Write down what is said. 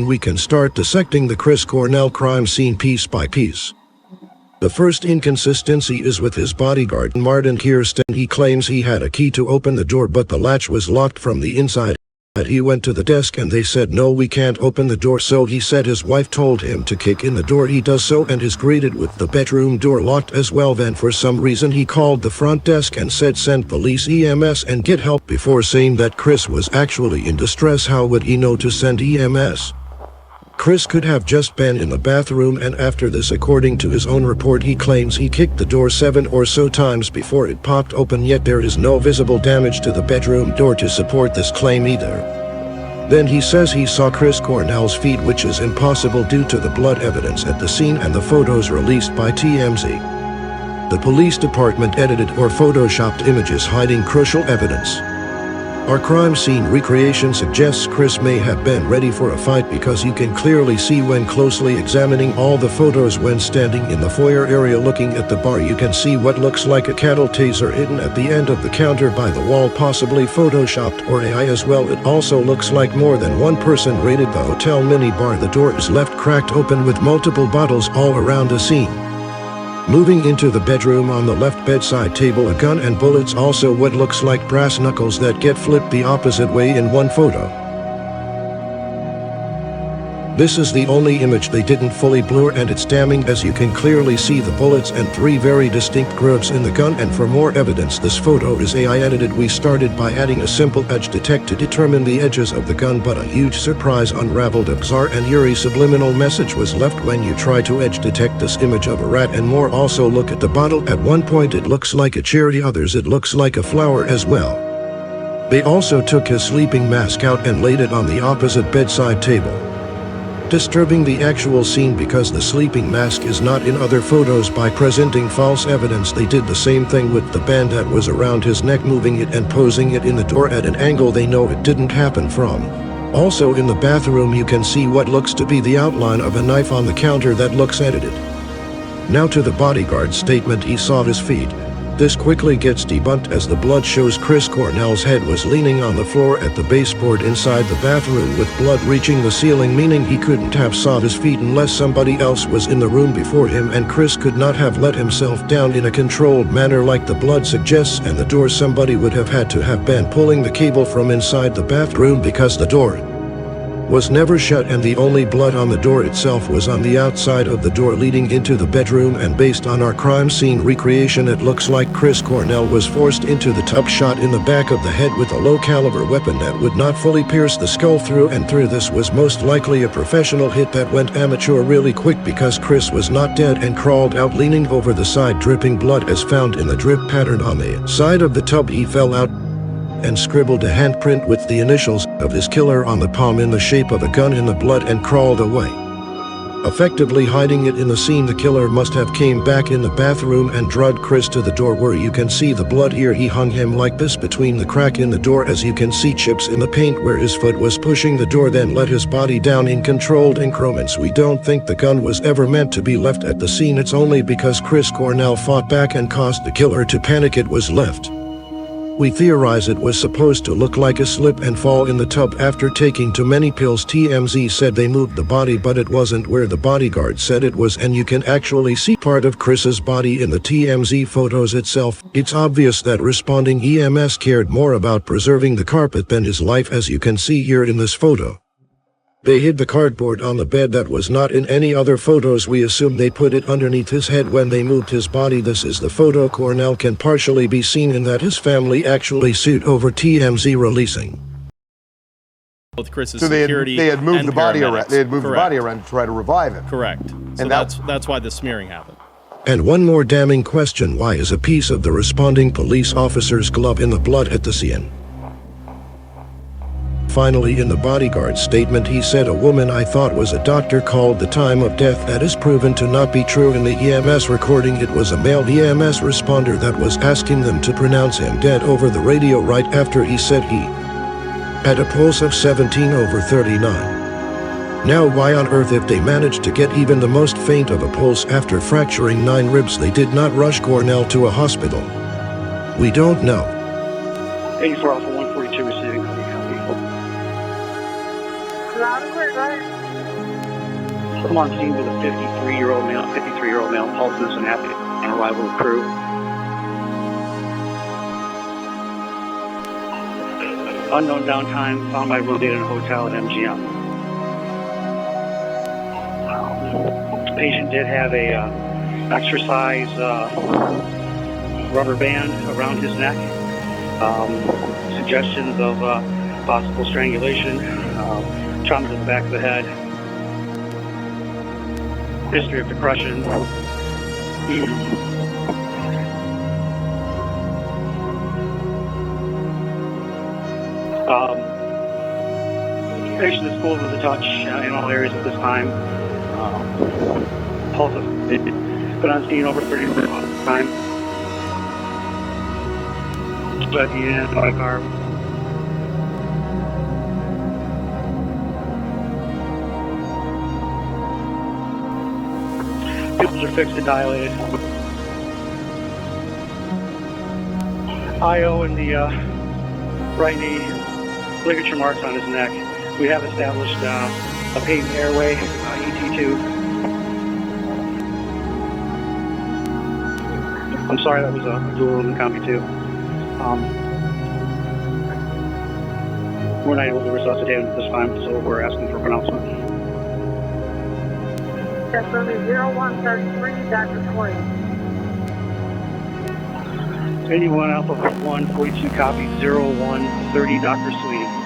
we can start dissecting the Chris Cornell crime scene piece by piece. The first inconsistency is with his bodyguard, Martin Kirsten. He claims he had a key to open the door, but the latch was locked from the inside. He went to the desk and they said, "No, we can't open the door." So he said his wife told him to kick in the door. He does so and is greeted with the bedroom door locked as well. Then for some reason he called the front desk and said send police, EMS, and get help, before saying that Chris was actually in distress. How would he know to send EMS? Chris could have just been in the bathroom, and after this, according to his own report, he claims he kicked the door 7 or so times before it popped open, yet there is no visible damage to the bedroom door to support this claim either. Then he says he saw Chris Cornell's feet, which is impossible due to the blood evidence at the scene and the photos released by TMZ. The police department edited or photoshopped images hiding crucial evidence. Our crime scene recreation suggests Chris may have been ready for a fight, because you can clearly see when closely examining all the photos when standing in the foyer area looking at the bar. You can see what looks like a cattle taser hidden at the end of the counter by the wall, possibly photoshopped or AI as well. It also looks like more than one person raided the hotel mini bar. The door is left cracked open with multiple bottles all around the scene. Moving into the bedroom, on the left bedside table, a gun and bullets, also what looks like brass knuckles that get flipped the opposite way in one photo. This is the only image they didn't fully blur, and it's damning as you can clearly see the bullets and 3 very distinct grooves in the gun. And for more evidence, this photo is AI edited. We started by adding a simple edge detect to determine the edges of the gun, but a huge surprise unraveled. A bizarre and eerie subliminal message was left when you try to edge detect this image of a rat and more. Also look at the bottle. At one point it looks like a cherry, others it looks like a flower as well. They also took his sleeping mask out and laid it on the opposite bedside table, disturbing the actual scene because the sleeping mask is not in other photos. By presenting false evidence, they did the same thing with the band that was around his neck, moving it and posing it in the door at an angle they know it didn't happen from. Also in the bathroom you can see what looks to be the outline of a knife on the counter that looks edited. Now to the bodyguard's statement he saw his feet. This quickly gets debunked as the blood shows Chris Cornell's head was leaning on the floor at the baseboard inside the bathroom with blood reaching the ceiling, meaning he couldn't have saw his feet unless somebody else was in the room before him, and Chris could not have let himself down in a controlled manner like the blood suggests. And the door, somebody would have had to have been pulling the cable from inside the bathroom because the door was never shut, and the only blood on the door itself was on the outside of the door leading into the bedroom. And based on our crime scene recreation, it looks like Chris Cornell was forced into the tub, shot in the back of the head with a low-caliber weapon that would not fully pierce the skull through and through. This was most likely a professional hit that went amateur really quick, because Chris was not dead and crawled out leaning over the side, dripping blood as found in the drip pattern on the side of the tub. He fell out and scribbled a handprint with the initials of his killer on the palm in the shape of a gun in the blood and crawled away, effectively hiding it in the scene. The killer must have came back in the bathroom and dragged Chris to the door where you can see the blood here. He hung him like this between the crack in the door, as you can see chips in the paint where his foot was pushing the door, then let his body down in controlled increments. We don't think the gun was ever meant to be left at the scene. It's only because Chris Cornell fought back and caused the killer to panic it was left. We theorize it was supposed to look like a slip and fall in the tub after taking too many pills. TMZ said they moved the body, but it wasn't where the bodyguard said it was, and you can actually see part of Chris's body in the TMZ photos itself. It's obvious that responding EMS cared more about preserving the carpet than his life, as you can see here in this photo. They hid the cardboard on the bed that was not in any other photos. We assume they put it underneath his head when they moved his body. This is the photo Cornell can partially be seen in that his family actually sued over TMZ releasing. With Chris's so security, they had moved the body around. They had moved Correct. the body around to try to revive him. Correct. So And that's why the smearing happened. And one more damning question: why is a piece of the responding police officer's glove in the blood at the scene? Finally, in the bodyguard's statement, he said a woman I thought was a doctor called the time of death. That is proven to not be true. In the EMS recording, it was a male EMS responder that was asking them to pronounce him dead over the radio right after he said he had a pulse of 17/39. Now why on earth, if they managed to get even the most faint of a pulse after fracturing 9 ribs, they did not rush Cornell to a hospital? We don't know. 84 Alpha 142 receiving. Loud and clear, go ahead. Come on scene with a 53-year-old male, pulseless and happy on arrival of crew. Unknown downtime, found by wounded in a hotel at MGM. Patient did have a exercise rubber band around his neck. Suggestions of possible strangulation, trauma to the back of the head, history of depression. Patient is cooled with a touch in all areas at this time. Pulse has been on scene over 30 minutes at the time. But he is on a car. Pupils are fixed and dilated. IO in the right knee, ligature marks on his neck. We have established a patent airway, ET2. I'm sorry, that was a dual room in Combi 2. We're not able to resuscitate him at this time, so we're asking for pronouncement. That's going to be 0133, Dr. Swain. Anyone Alpha 142 copy 0130, Dr. Sweeney.